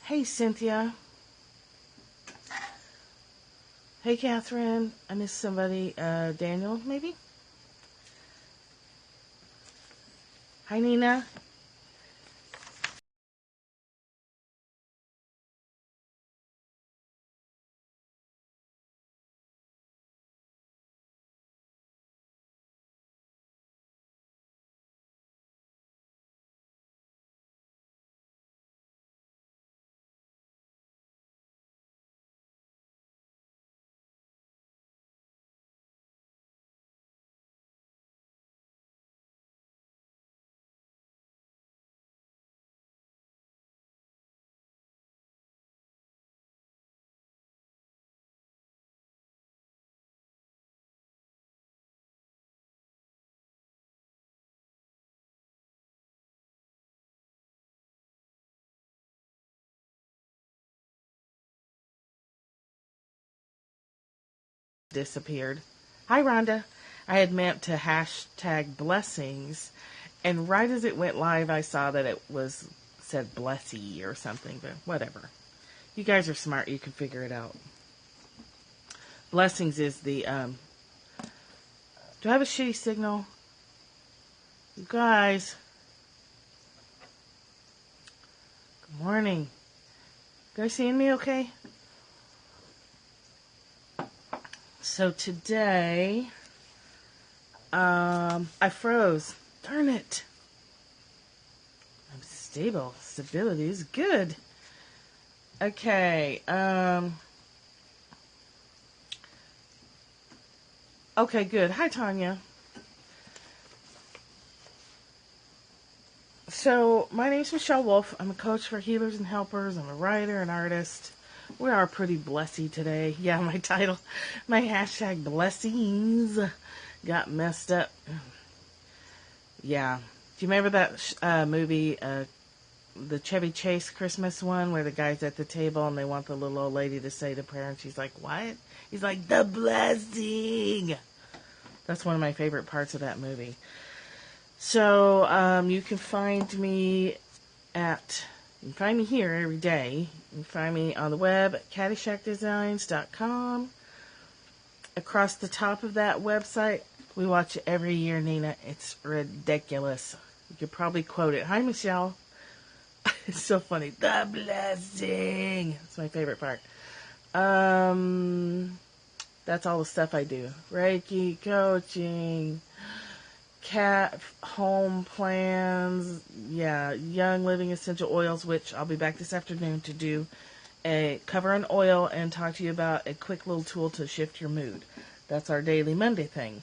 Hey, Cynthia. Hey, Catherine. I missed somebody. Daniel, maybe? Hi, Nina. Disappeared. Hi, Rhonda. I had meant to hashtag blessings, and right as it went live, I saw that it was said blessy or something, but whatever. You guys are smart. You can figure it out. Blessings is the, do I have a shitty signal? You guys. Good morning. You guys seeing me okay? So today, I froze. Darn it. I'm stable. Stability is good. Okay, okay, good. Hi, Tanya. So, my name's Michelle Wolf. I'm a coach for healers and helpers. I'm a writer and artist. We are pretty blessy today. Yeah, my title, my hashtag blessings got messed up. Yeah. Do you remember that movie, the Chevy Chase Christmas one, where the guy's at the table and they want the little old lady to say the prayer, and she's like, what? He's like, the blessing. That's one of my favorite parts of that movie. So, you can find me here every day. You can find me on the web at caddyshackdesigns.com. Across the top of that website, we watch it every year, Nina. It's ridiculous. You could probably quote it. Hi, Michelle. It's so funny. The blessing. It's my favorite part. That's all the stuff I do. Reiki, coaching, cat home plans, young living essential oils, which I'll be back this afternoon to do a cover an oil and talk to you about a quick little tool to shift your mood. That's our daily Monday thing.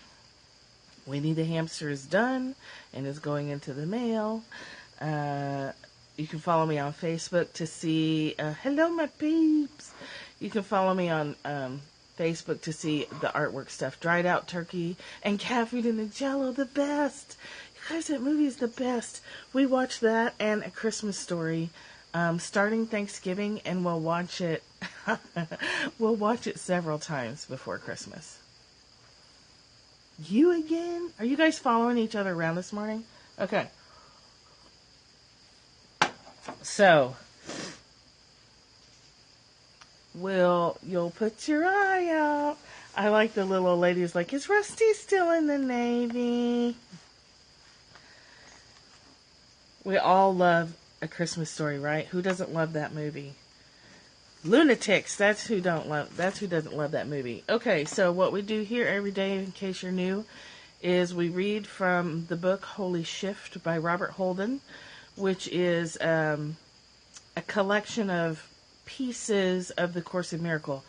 Winnie the Hamster is done and is going into the mail. You can follow me on Facebook to see, hello my peeps. You can follow me on Facebook to see the artwork stuff. Dried out turkey and cat food in the jello, the best. You guys, that movie is the best. We watched that and A Christmas Story starting Thanksgiving, and we'll watch it we'll watch it several times before Christmas. You again? Are you guys following each other around this morning? Okay. So, you'll put your eye out. I like the little old lady who's like, is Rusty still in the Navy? We all love A Christmas Story, right? Who doesn't love that movie? Lunatics, that's who doesn't love that movie. Okay, so what we do here every day, in case you're new, is we read from the book Holy Shift by Robert Holden, which is a collection of pieces of the Course in Miracles.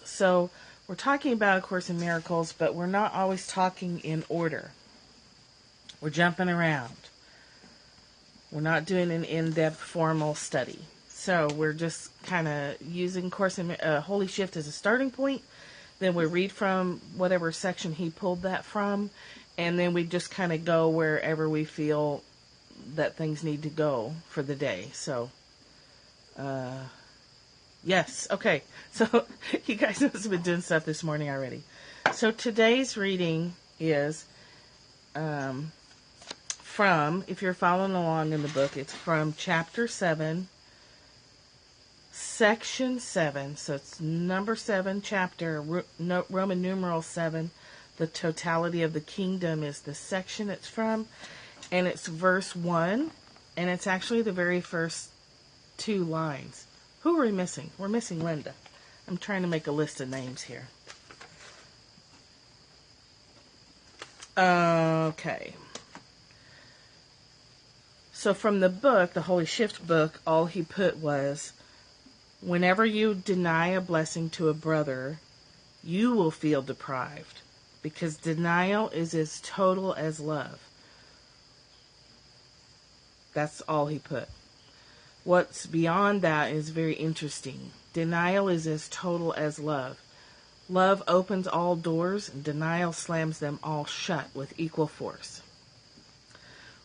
So we're talking about A Course in Miracles, but we're not always talking in order. We're jumping around. We're not doing an in-depth formal study. So we're just kind of using Holy Shift as a starting point. Then we read from whatever section he pulled that from, and then we just kind of go wherever we feel that things need to go for the day. So, yes, okay. So you guys must have been doing stuff this morning already. So today's reading is from, if you're following along in the book, it's from chapter 7, section 7. So it's number 7, chapter, Roman numeral 7. The totality of the kingdom is the section it's from. And it's verse 1. And it's actually the very first 2 lines. Who are we missing? We're missing Linda. I'm trying to make a list of names here. Okay. So from the book, the Holy Shift book, all he put was, whenever you deny a blessing to a brother, you will feel deprived, because denial is as total as love. That's all he put. What's beyond that is very interesting. Denial is as total as love. Love opens all doors, and denial slams them all shut with equal force.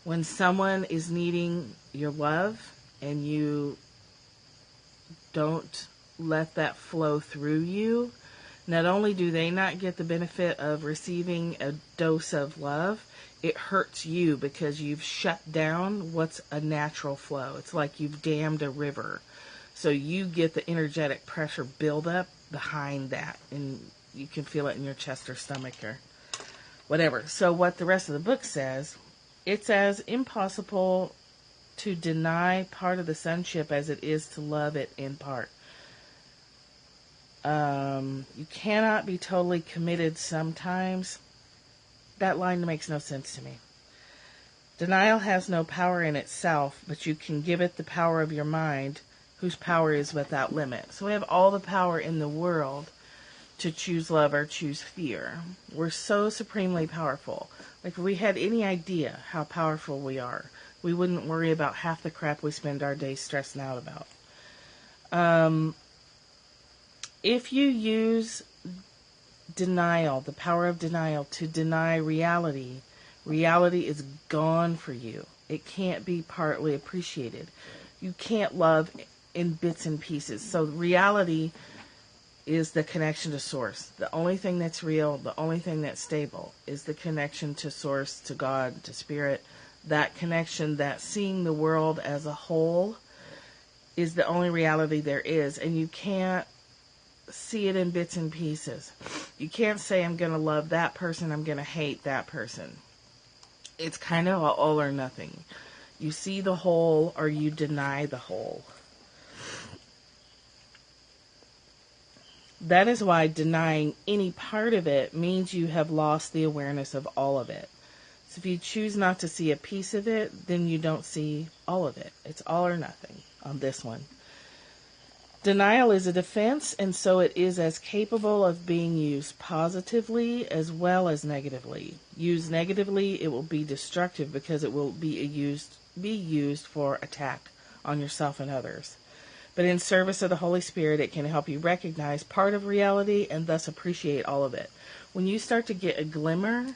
When someone is needing your love and you don't let that flow through you, not only do they not get the benefit of receiving a dose of love, it hurts you because you've shut down what's a natural flow. It's like you've dammed a river. So you get the energetic pressure buildup behind that, and you can feel it in your chest or stomach or whatever. So what the rest of the book says, it's as impossible to deny part of the sonship as it is to love it in part. You cannot be totally committed sometimes. That line makes no sense to me. Denial has no power in itself, but you can give it the power of your mind, whose power is without limit. So we have all the power in the world to choose love or choose fear. We're so supremely powerful. Like, if we had any idea how powerful we are, we wouldn't worry about half the crap we spend our days stressing out about. If you use denial, the power of denial, to deny reality, reality is gone for you. It can't be partly appreciated. You can't love in bits and pieces. So reality is the connection to source. The only thing that's real, the only thing that's stable is the connection to source, to God, to spirit. That connection, that seeing the world as a whole, is the only reality there is. And you can't see it in bits and pieces. You can't say, I'm going to love that person, I'm going to hate that person. It's kind of all or nothing. You see the whole or you deny the whole. That is why denying any part of it means you have lost the awareness of all of it. So if you choose not to see a piece of it, then you don't see all of it. It's all or nothing on this one. Denial is a defense, and so it is as capable of being used positively as well as negatively. Used negatively, it will be destructive because it will be used for attack on yourself and others. But in service of the Holy Spirit, it can help you recognize part of reality and thus appreciate all of it. When you start to get a glimmer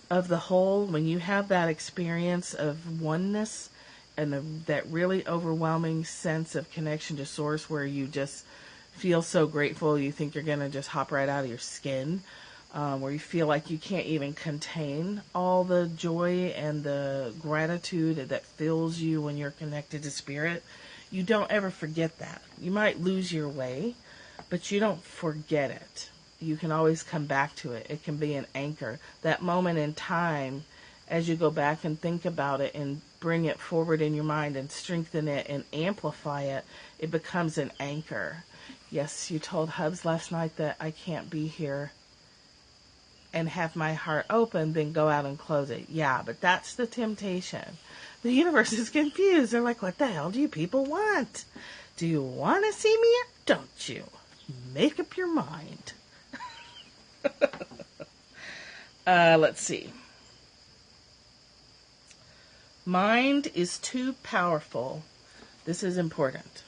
of the whole, when you have that experience of oneness and that really overwhelming sense of connection to source where you just feel so grateful you think you're going to just hop right out of your skin, where you feel like you can't even contain all the joy and the gratitude that fills you when you're connected to spirit, you don't ever forget that. You might lose your way, but you don't forget it. You can always come back to it. It can be an anchor. That moment in time, as you go back and think about it and bring it forward in your mind and strengthen it and amplify it, it becomes an anchor. Yes, you told Hubs last night that I can't be here and have my heart open, then go out and close it. Yeah, but that's the temptation. The universe is confused. They're like, what the hell do you people want? Do you want to see me or don't you? Make up your mind. Let's see. Mind is too powerful. This is important.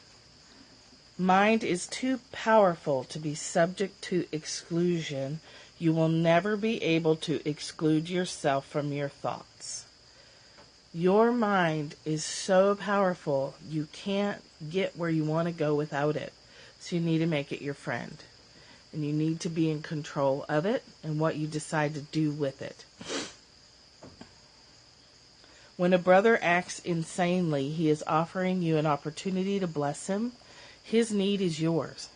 Mind is too powerful to be subject to exclusion. You will never be able to exclude yourself from your thoughts. Your mind is so powerful, you can't get where you want to go without it. So you need to make it your friend. And you need to be in control of it and what you decide to do with it. When a brother acts insanely, he is offering you an opportunity to bless him. His need is yours.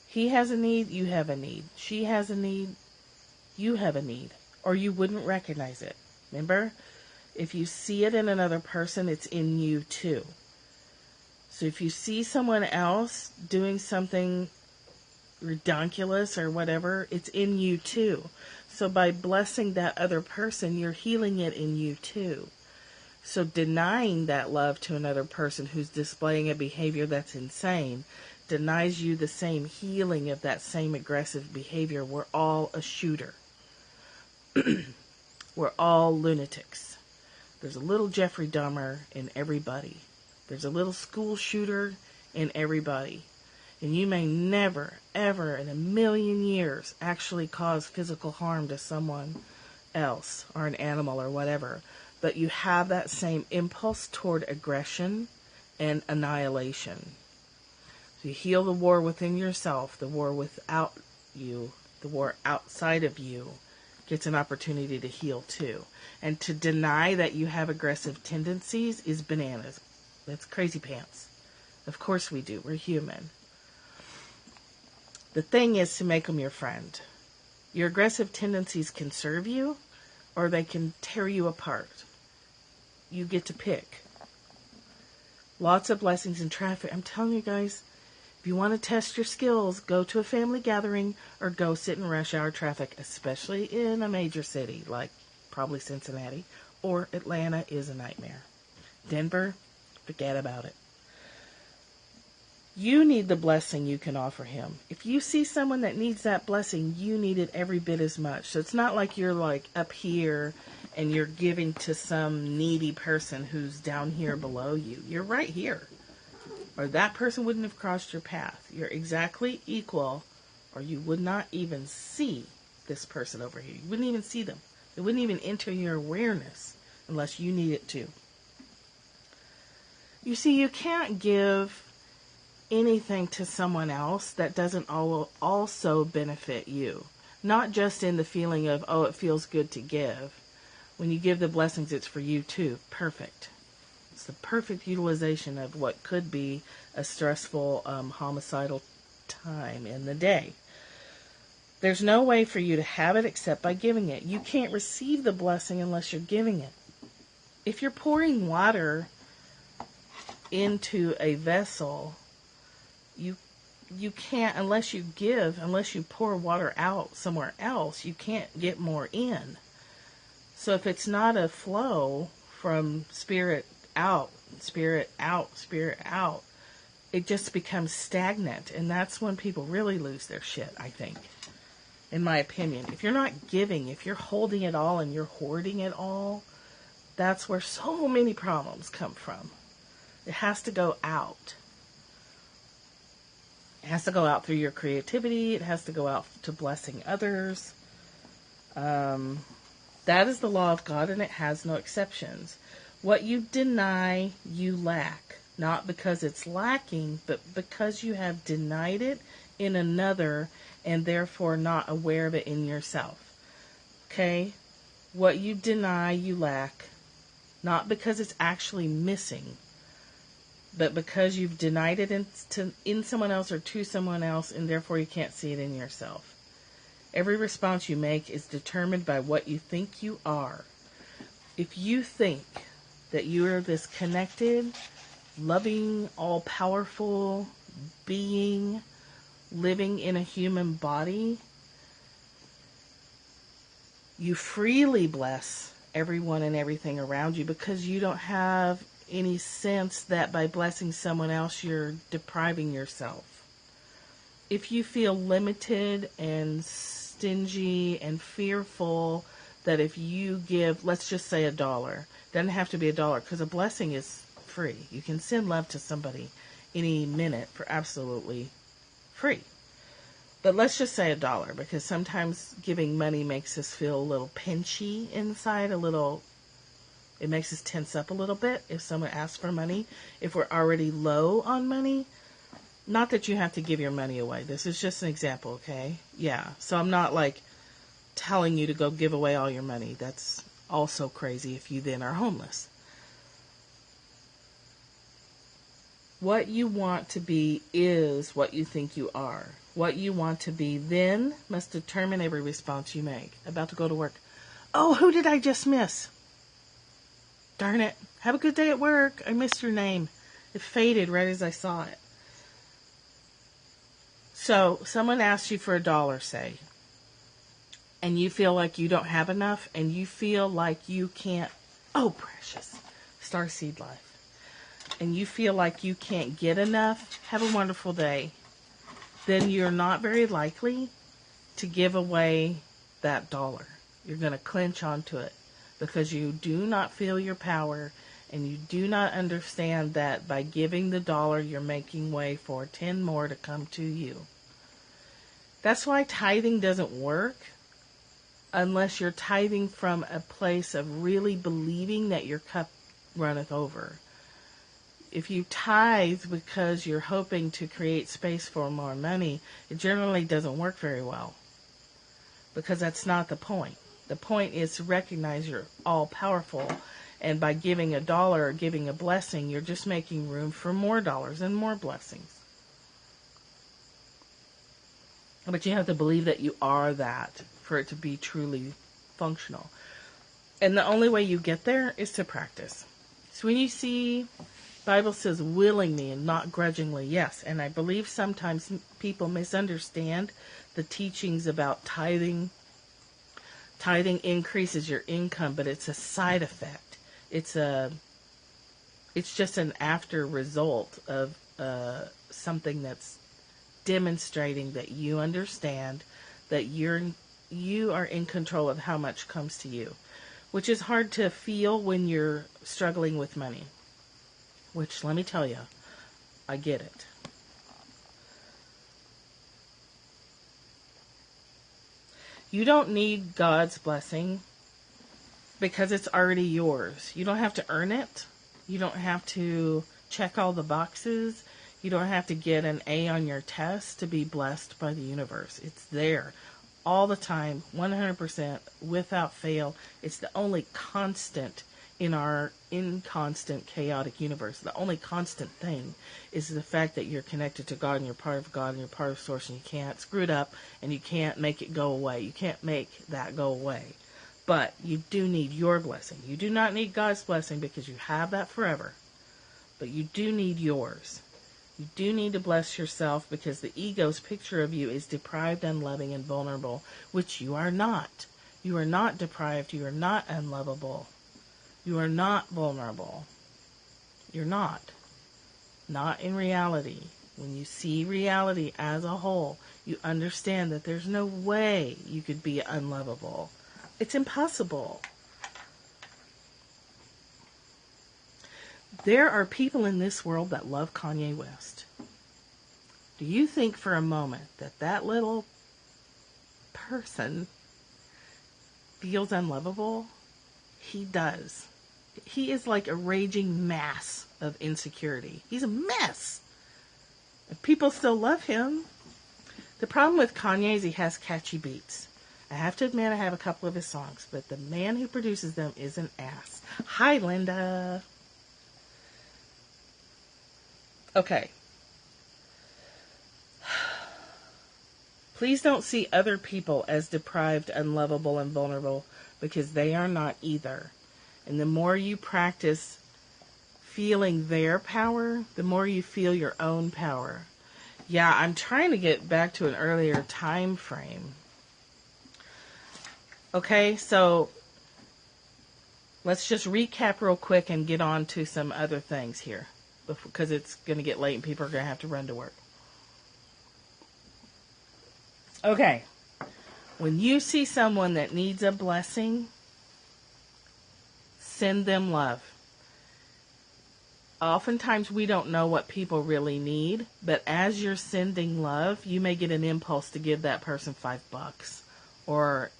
He has a need, you have a need. She has a need, you have a need. Or you wouldn't recognize it. Remember? If you see it in another person, it's in you too. So if you see someone else doing something ridiculous or whatever, it's in you too. So by blessing that other person, you're healing it in you too. So denying that love to another person who's displaying a behavior that's insane denies you the same healing of that same aggressive behavior. We're all a shooter. We're all lunatics. There's a little Jeffrey Dahmer in everybody. There's a little school shooter in everybody. And you may never, ever in a million years actually cause physical harm to someone else or an animal or whatever. But you have that same impulse toward aggression and annihilation. So you heal the war within yourself, the war without you, the war outside of you gets an opportunity to heal too. And to deny that you have aggressive tendencies is bananas. That's crazy pants. Of course we do. We're human. The thing is to make them your friend. Your aggressive tendencies can serve you or they can tear you apart. You get to pick. Lots of blessings in traffic. I'm telling you guys, if you want to test your skills, go to a family gathering or go sit in rush hour traffic, especially in a major city like probably Cincinnati or Atlanta is a nightmare. Denver, forget about it. You need the blessing you can offer him. If you see someone that needs that blessing, you need it every bit as much. So it's not like you're like up here and you're giving to some needy person who's down here below you. You're right here. Or that person wouldn't have crossed your path. You're exactly equal, or you would not even see this person over here. You wouldn't even see them. It wouldn't even enter your awareness unless you need it to. You see, you can't give anything to someone else that doesn't also benefit you. Not just in the feeling of, oh, it feels good to give. When you give the blessings, it's for you too. Perfect. It's the perfect utilization of what could be a stressful, homicidal time in the day. There's no way for you to have it except by giving it. You can't receive the blessing unless you're giving it. If you're pouring water into a vessel, you can't, unless you give, unless you pour water out somewhere else, you can't get more in. So if it's not a flow from spirit out, spirit out, spirit out, it just becomes stagnant. And that's when people really lose their shit, I think, in my opinion. If you're not giving, if you're holding it all and you're hoarding it all, that's where so many problems come from. It has to go out. It has to go out through your creativity. It has to go out to blessing others. That is the law of God, and it has no exceptions. What you deny, you lack. Not because it's lacking, but because you have denied it in another and therefore not aware of it in yourself. Okay? What you deny, you lack. Not because it's actually missing, but because you've denied it in someone else or to someone else, and therefore you can't see it in yourself. Every response you make is determined by what you think you are. If you think that you are this connected, loving, all-powerful being living in a human body, you freely bless everyone and everything around you because you don't have any sense that by blessing someone else you're depriving yourself. If you feel limited and stingy and fearful that if you give, let's just say $1, doesn't have to be $1 because a blessing is free. You can send love to somebody any minute for absolutely free. But let's just say $1 because sometimes giving money makes us feel a little pinchy inside, it makes us tense up a little bit if someone asks for money. If we're already low on money, not that you have to give your money away. This is just an example, okay? Yeah. So I'm not like telling you to go give away all your money. That's Also crazy if you then are homeless. What you want to be is what you think you are. What you want to be then must determine every response you make. About to go to work. Oh, who did I just miss? Darn it. Have a good day at work. I missed your name. It faded right as I saw it. So, someone asks you for $1, say, and you feel like you don't have enough, and you feel like you can't, oh, precious, starseed life, and you feel like you can't get enough, have a wonderful day, then you're not very likely to give away that $1. You're going to clinch onto it because you do not feel your power, and you do not understand that by giving the $1, you're making way for 10 more to come to you. That's why tithing doesn't work unless you're tithing from a place of really believing that your cup runneth over. If you tithe because you're hoping to create space for more money, it generally doesn't work very well, because that's not the point. The point is to recognize you're all powerful, and by giving $1 or giving a blessing, you're just making room for more dollars and more blessings. But you have to believe that you are that for it to be truly functional. And the only way you get there is to practice. So when you see, Bible says willingly and not grudgingly, yes. And I believe sometimes people misunderstand the teachings about tithing. Tithing increases your income, but it's a side effect. It's just an after result of something that's demonstrating that you understand that you are in control of how much comes to you, which is hard to feel when you're struggling with money, which, let me tell you, I get it. You don't need God's blessing because it's already yours. You don't have to earn it. You don't have to check all the boxes. You don't have to get an A on your test to be blessed by the universe. It's there all the time, 100%, without fail. It's the only constant in our inconstant, chaotic universe. The only constant thing is the fact that you're connected to God, and you're part of God, and you're part of Source, and you can't screw it up, and you can't make it go away. You can't make that go away. But you do need your blessing. You do not need God's blessing because you have that forever. But you do need yours. You do need to bless yourself because the ego's picture of you is deprived, unloving, and vulnerable, which you are not. You are not deprived. You are not unlovable. You are not vulnerable. You're not. Not in reality. When you see reality as a whole, you understand that there's no way you could be unlovable. It's impossible. There are people in this world that love Kanye West. Do you think for a moment that that little person feels unlovable? He does. He is like a raging mass of insecurity. He's a mess. And people still love him. The problem with Kanye is he has catchy beats. I have to admit I have a couple of his songs, but the man who produces them is an ass. Hi, Linda. Okay. Please don't see other people as deprived, unlovable, and vulnerable, because they are not either. And the more you practice feeling their power, the more you feel your own power. Yeah, I'm trying to get back to an earlier time frame. Okay, so let's just recap real quick and get on to some other things here, because it's going to get late and people are going to have to run to work. Okay, when you see someone that needs a blessing, send them love. Oftentimes we don't know what people really need, but as you're sending love, you may get an impulse to give that person $5 or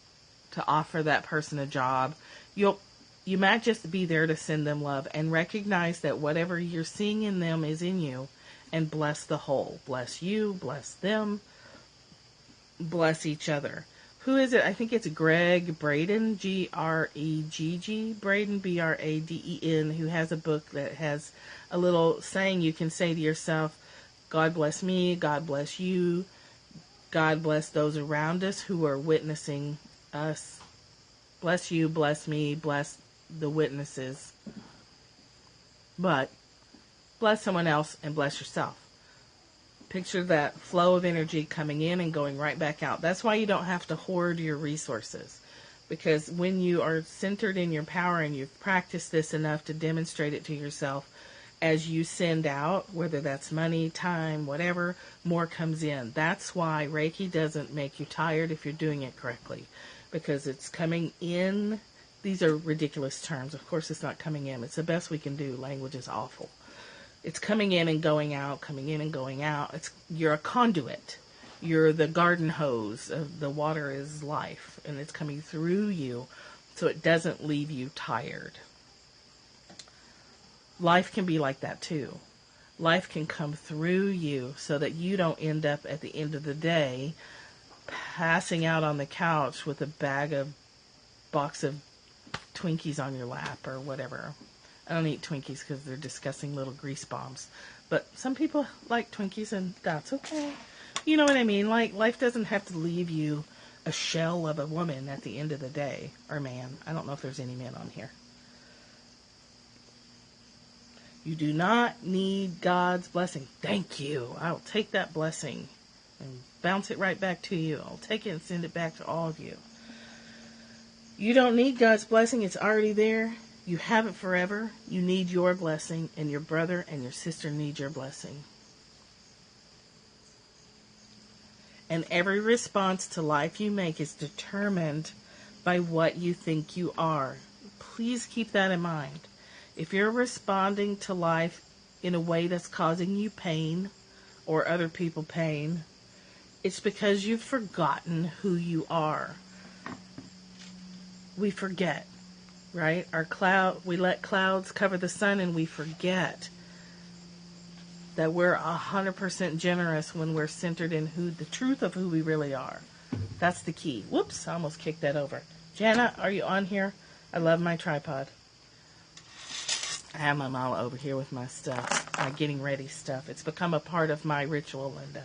to offer that person a job. You might just be there to send them love and recognize that whatever you're seeing in them is in you, and bless the whole. Bless you, bless them, bless each other. who is it? I think it's Greg Braden, Gregg, Braden, Braden, who has a book that has a little saying you can say to yourself, God bless me, God bless you, God bless those around us who are witnessing us. Bless you, bless me, bless the witnesses. But bless someone else and bless yourself. Picture that flow of energy coming in and going right back out. That's why you don't have to hoard your resources. Because when you are centered in your power and you've practiced this enough to demonstrate it to yourself, as you send out, whether that's money, time, whatever, more comes in. That's why Reiki doesn't make you tired if you're doing it correctly. Because it's coming in. These are ridiculous terms. Of course it's not coming in. It's the best we can do. Language is awful. It's coming in and going out, coming in and going out. You're a conduit. You're the garden hose. The water is life, and it's coming through you so it doesn't leave you tired. Life can be like that too. Life can come through you so that you don't end up at the end of the day passing out on the couch with a box of Twinkies on your lap or whatever. I don't eat Twinkies because they're disgusting little grease bombs. But some people like Twinkies, and that's okay. You know what I mean? Like, life doesn't have to leave you a shell of a woman at the end of the day. Or man. I don't know if there's any men on here. You do not need God's blessing. Thank you. I'll take that blessing and bounce it right back to you. I'll take it and send it back to all of you. You don't need God's blessing. It's already there. You have it forever. You need your blessing, and your brother and your sister need your blessing. And every response to life you make is determined by what you think you are. Please keep that in mind. If you're responding to life in a way that's causing you pain or other people pain, it's because you've forgotten who you are. We forget, right? We let clouds cover the sun, and we forget that we're 100% generous when we're centered in the truth of who we really are. That's the key. Whoops, I almost kicked that over. Jana, are you on here? I love my tripod. I have my mama over here with my stuff, my getting ready stuff. It's become a part of my ritual, Linda.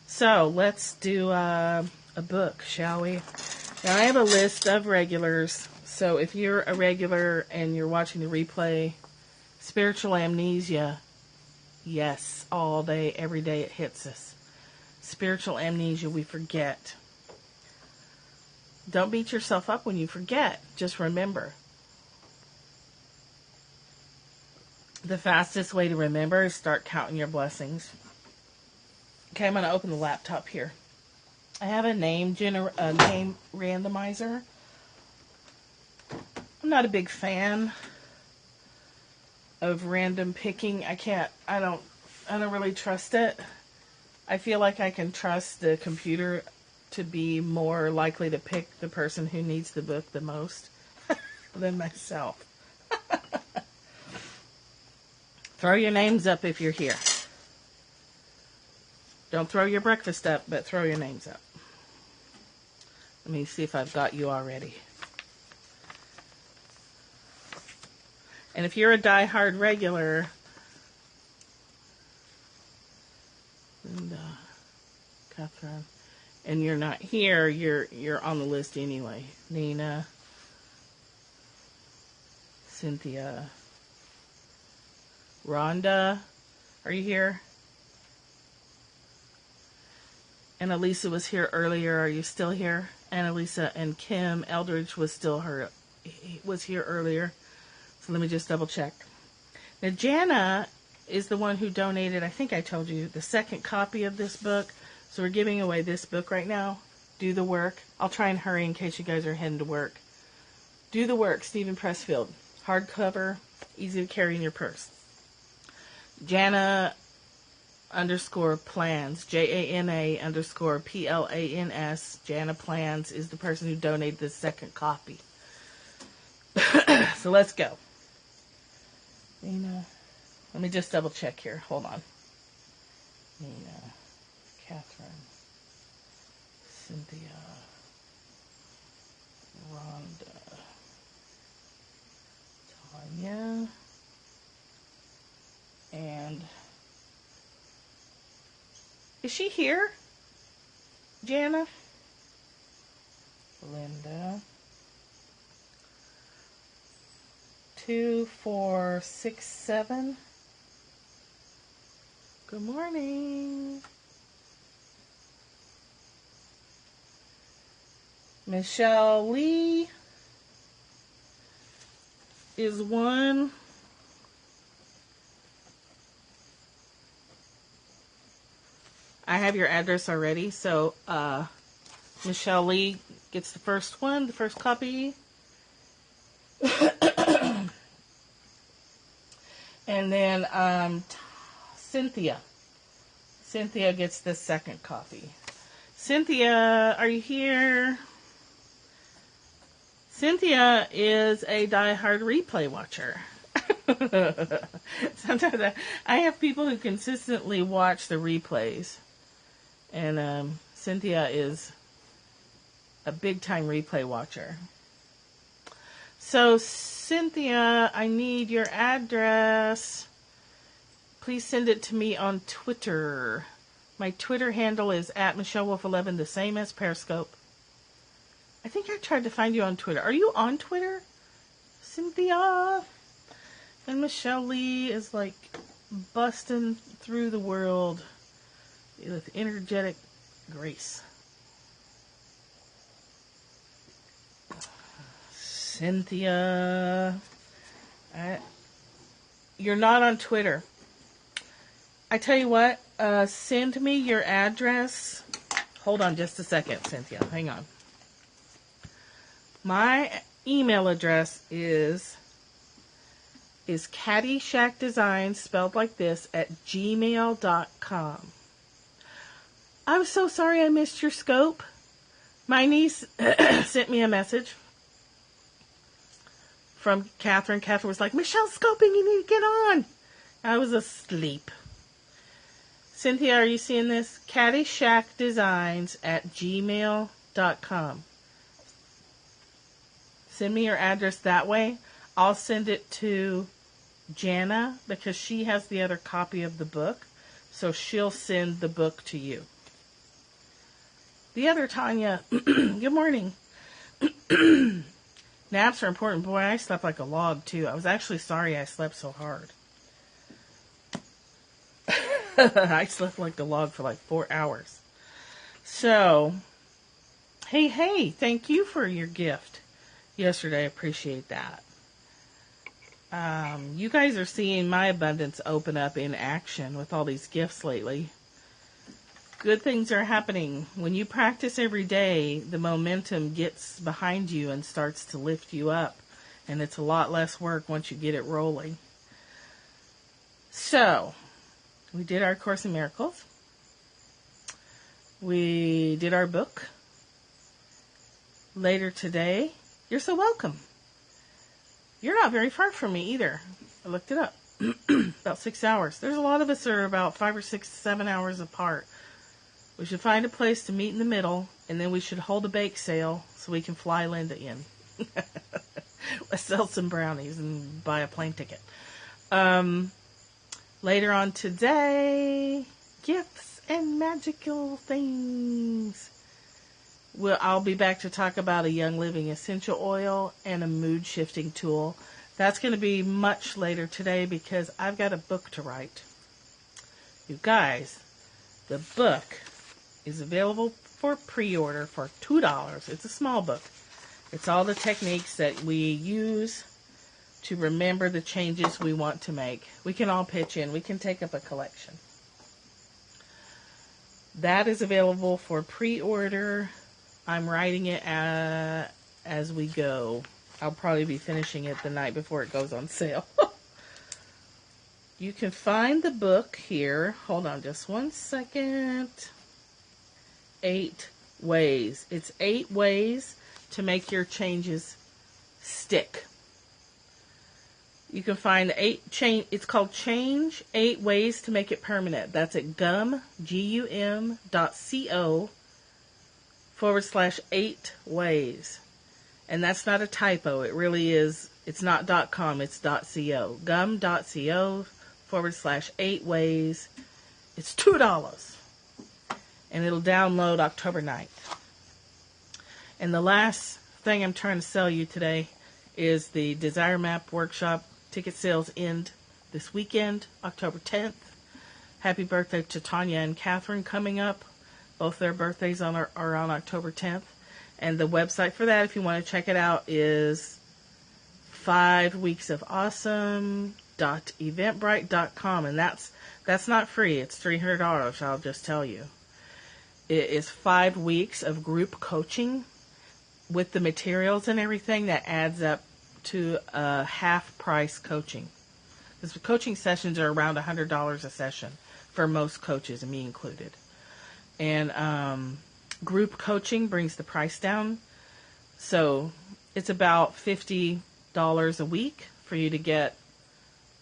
So let's do a book, shall we? Now I have a list of regulars. So if you're a regular and you're watching the replay, spiritual amnesia, yes, all day, every day it hits us. Spiritual amnesia, we forget. Don't beat yourself up when you forget. Just remember. The fastest way to remember is start counting your blessings. Okay, I'm going to open the laptop here. I have a name randomizer. I'm not a big fan of random picking. I don't really trust it. I feel like I can trust the computer to be more likely to pick the person who needs the book the most than myself. Throw your names up if you're here. Don't throw your breakfast up, but throw your names up. Let me see if I've got you already. And if you're a diehard regular, and Catherine, and you're not here, you're on the list anyway. Nina, Cynthia, Rhonda, are you here? Annalisa was here earlier. Are you still here? Annalisa and Kim Eldridge was here earlier. So let me just double check. Now Jana is the one who donated, I think I told you, the second copy of this book. So we're giving away this book right now. Do the Work. I'll try and hurry in case you guys are heading to work. Do the Work, Stephen Pressfield. Hardcover, easy to carry in your purse. Jana _plans, JANA_PLANS, Jana Plans is the person who donated the second copy. So let's go. Nina, let me just double check here. Hold on. Nina, Catherine, Cynthia, Yeah. And is she here? Jana? Linda. 2467. Good morning. Michelle Lee is one. I have your address already, so Michelle Lee gets the first one, the first copy. And then Cynthia. Cynthia gets the second copy. Cynthia, are you here? Cynthia is a diehard replay watcher. Sometimes I have people who consistently watch the replays. And Cynthia is a big-time replay watcher. So, Cynthia, I need your address. Please send it to me on Twitter. My Twitter handle is @MichelleWolf11, the same as Periscope. I think I tried to find you on Twitter. Are you on Twitter, Cynthia? And Michelle Lee is like busting through the world with energetic grace. Cynthia, you're not on Twitter. I tell you what, send me your address. Hold on just a second, Cynthia. Hang on. My email address is caddyshackdesigns, spelled like this, @gmail.com. I'm so sorry I missed your scope. My niece sent me a message from Catherine. Catherine was like, Michelle's scoping, you need to get on. I was asleep. Cynthia, are you seeing this? caddyshackdesigns @gmail.com. Send me your address that way. I'll send it to Jana because she has the other copy of the book. So she'll send the book to you. The other Tanya, good morning. Naps are important. Boy, I slept like a log too. I was actually sorry I slept so hard. I slept like a log for like 4 hours. So, hey, thank you for your gift yesterday. I appreciate that. You guys are seeing my abundance open up in action with all these gifts lately. Good things are happening. When you practice every day, the momentum gets behind you and starts to lift you up. And it's a lot less work once you get it rolling. So, we did our Course in Miracles. We did our book. Later today, you're so welcome. You're not very far from me either. I looked it up. About 6 hours. There's a lot of us that are about 5 or 6, 7 hours apart. We should find a place to meet in the middle, and then we should hold a bake sale so we can fly Linda in. Let's sell some brownies and buy a plane ticket. Later on today, gifts and magical things. I'll be back to talk about a Young Living essential oil and a mood shifting tool. That's going to be much later today because I've got a book to write. You guys, the book is available for pre-order for $2. It's a small book. It's all the techniques that we use to remember the changes we want to make. We can all pitch in. We can take up a collection. That is available for pre-order. I'm writing it as we go. I'll probably be finishing it the night before it goes on sale. You can find the book here. Hold on just 1 second. 8 ways. It's 8 ways to make your changes stick. You can find it's called Change 8 Ways to Make It Permanent. That's at gum.co/8 ways. And that's not a typo. It really is, It's not .com, it's .co. gum.co/8 ways. It's $2. And it'll download October 9th. And the last thing I'm trying to sell you today is the Desire Map Workshop. Ticket sales end this weekend, October 10th. Happy birthday to Tanya and Catherine coming up. Both their birthdays are on October 10th. And the website for that, if you want to check it out, is 5weeksofawesome.eventbrite.com. And that's not free. It's $300, I'll just tell you. It is 5 weeks of group coaching with the materials and everything that adds up to a half price coaching. Because the coaching sessions are around $100 a session for most coaches, and me included. And group coaching brings the price down. So it's about $50 a week for you to get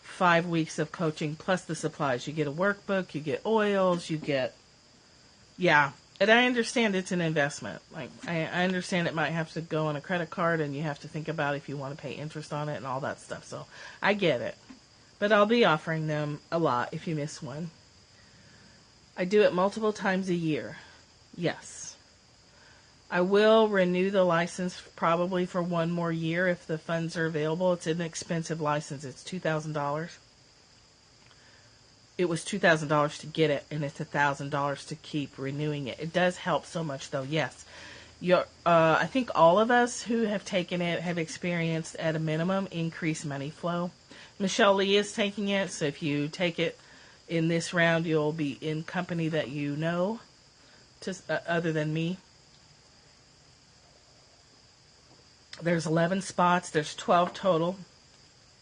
5 weeks of coaching plus the supplies. You get a workbook, you get oils, you get... Yeah, and I understand it's an investment. Like, I understand it might have to go on a credit card, and you have to think about if you want to pay interest on it and all that stuff. So I get it. But I'll be offering them a lot if you miss one. I do it multiple times a year. Yes. I will renew the license probably for one more year if the funds are available. It's an expensive license. It's $2,000. It was $2,000 to get it, and it's $1,000 to keep renewing it. It does help so much, though, yes. I think all of us who have taken it have experienced, at a minimum, increased money flow. Michelle Lee is taking it, so if you take it in this round, you'll be in company that you know, other than me. There's 11 spots. There's 12 total.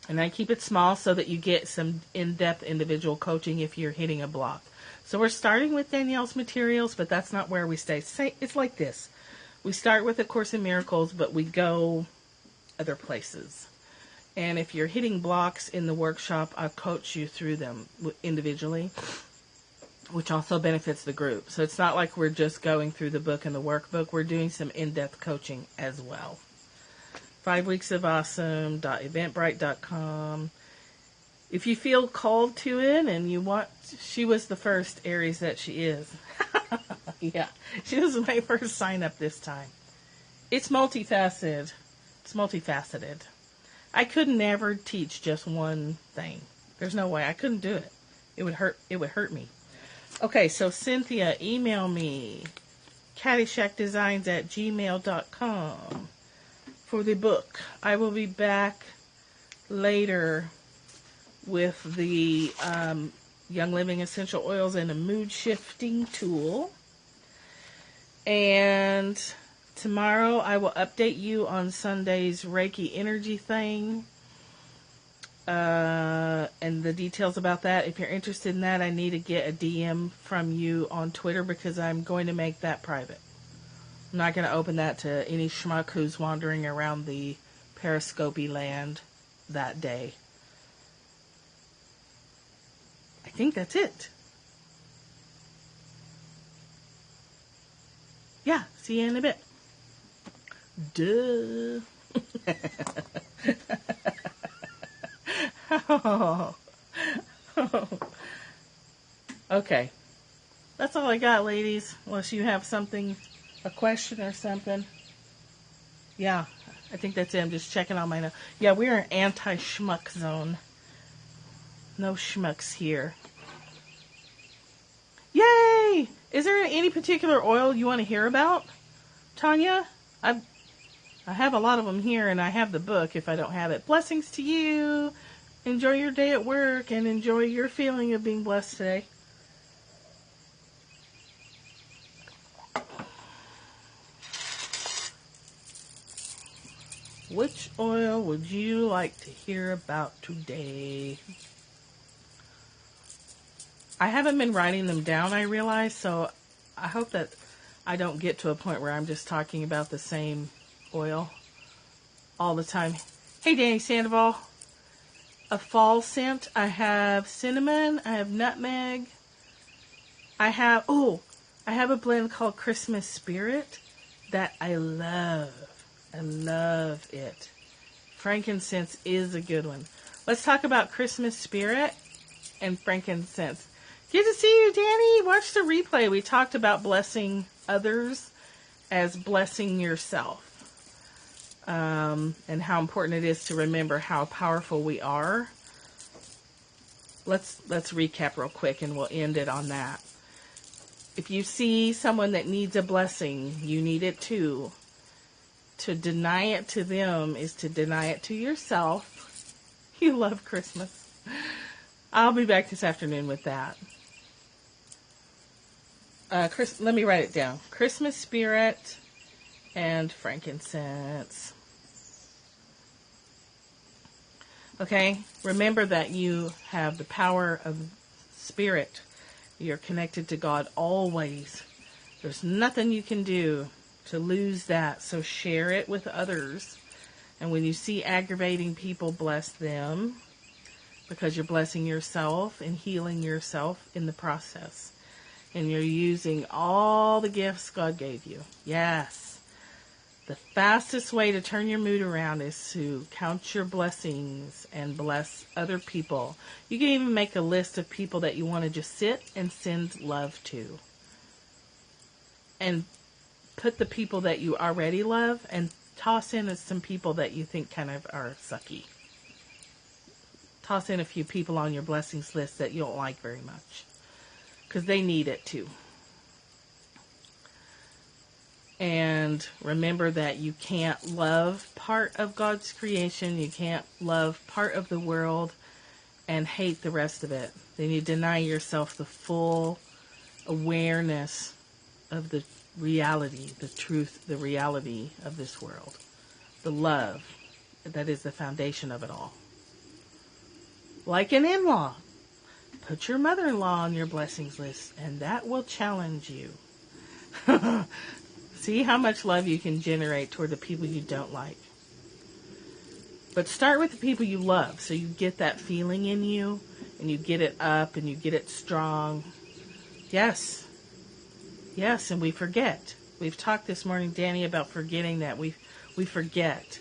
And I keep it small so that you get some in-depth individual coaching if you're hitting a block. So we're starting with Danielle's materials, but that's not where we stay. It's like this. We start with A Course in Miracles, but we go other places. And if you're hitting blocks in the workshop, I'll coach you through them individually, which also benefits the group. So it's not like we're just going through the book and the workbook. We're doing some in-depth coaching as well. 5weeksofawesome.eventbrite.com. If you feel called to it and you want, she was the first Aries that she is. Yeah, she was my first sign up this time. It's multifaceted. I could never teach just one thing. There's no way. I couldn't do it. It would hurt me. Okay, so Cynthia, email me. caddyshackdesigns@gmail.com for the book. I will be back later with the Young Living Essential Oils and a Mood Shifting Tool. And tomorrow I will update you on Sunday's Reiki energy thing. And the details about that. If you're interested in that, I need to get a DM from you on Twitter because I'm going to make that private. I'm not going to open that to any schmuck who's wandering around the Periscopy land that day. I think that's it. Yeah, see you in a bit. Duh. Oh. Okay. That's all I got, ladies. Unless you have something, a question or something. Yeah, I think that's it. I'm just checking on my notes. Yeah, we're an anti-schmuck zone. No schmucks here. Yay! Is there any particular oil you want to hear about, Tanya? I have a lot of them here, and I have the book if I don't have it. Blessings to you. Enjoy your day at work, and enjoy your feeling of being blessed today. Which oil would you like to hear about today? I haven't been writing them down, I realize, so I hope that I don't get to a point where I'm just talking about the same oil all the time. Hey, Danny Sandoval. A fall scent. I have cinnamon. I have nutmeg. I have a blend called Christmas Spirit that I love. I love it. Frankincense is a good one. Let's talk about Christmas spirit and frankincense. Good to see you, Danny. Watch the replay. We talked about blessing others as blessing yourself. And how important it is to remember how powerful we are. Let's recap real quick and we'll end it on that. If you see someone that needs a blessing, you need it too. To deny it to them is to deny it to yourself. You love Christmas. I'll be back this afternoon with that. Let me write it down. Christmas spirit and frankincense. Okay, remember that you have the power of spirit. You're connected to God always. There's nothing you can do to lose that, so share it with others. And when you see aggravating people, bless them, because you're blessing yourself and healing yourself in the process. And you're using all the gifts God gave you. Yes. The fastest way to turn your mood around is to count your blessings and bless other people. You can even make a list of people that you want to just sit and send love to. And put the people that you already love and toss in some people that you think kind of are sucky. Toss in a few people on your blessings list that you don't like very much, because they need it too. And remember that you can't love part of God's creation. You can't love part of the world and hate the rest of it. Then you deny yourself the full awareness of the reality, the truth, the reality of this world. The love that is the foundation of it all. Like an in-law. Put your mother-in-law on your blessings list, and that will challenge you. See how much love you can generate toward the people you don't like. But start with the people you love, so you get that feeling in you, and you get it up, and you get it strong. Yes. Yes, and we forget. We've talked this morning, Danny, about forgetting that. We forget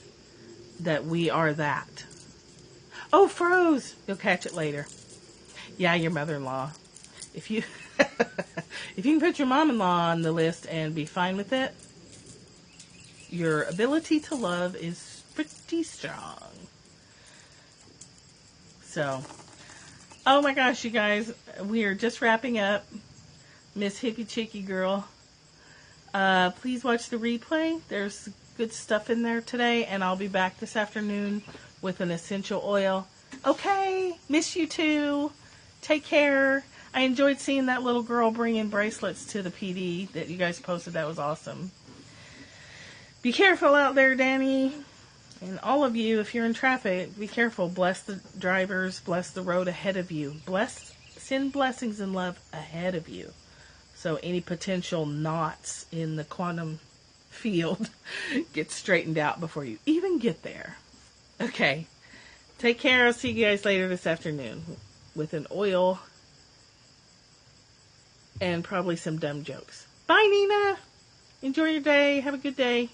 that we are that. Oh, froze! You'll catch it later. Yeah, your mother-in-law. If you if you can put your mom-in-law on the list and be fine with it, your ability to love is pretty strong. So, oh my gosh, you guys, we are just wrapping up Miss Hippie Chicky Girl. Please watch the replay. There's good stuff in there today, and I'll be back this afternoon with an essential oil. Okay, miss you too. Take care. I enjoyed seeing that little girl bringing bracelets to the PD that you guys posted. That was awesome. Be careful out there, Danny. And all of you, if you're in traffic, be careful. Bless the drivers. Bless the road ahead of you. Send blessings and love ahead of you. So any potential knots in the quantum field get straightened out before you even get there. Okay. Take care. I'll see you guys later this afternoon with an oil and probably some dumb jokes. Bye, Nina. Enjoy your day. Have a good day.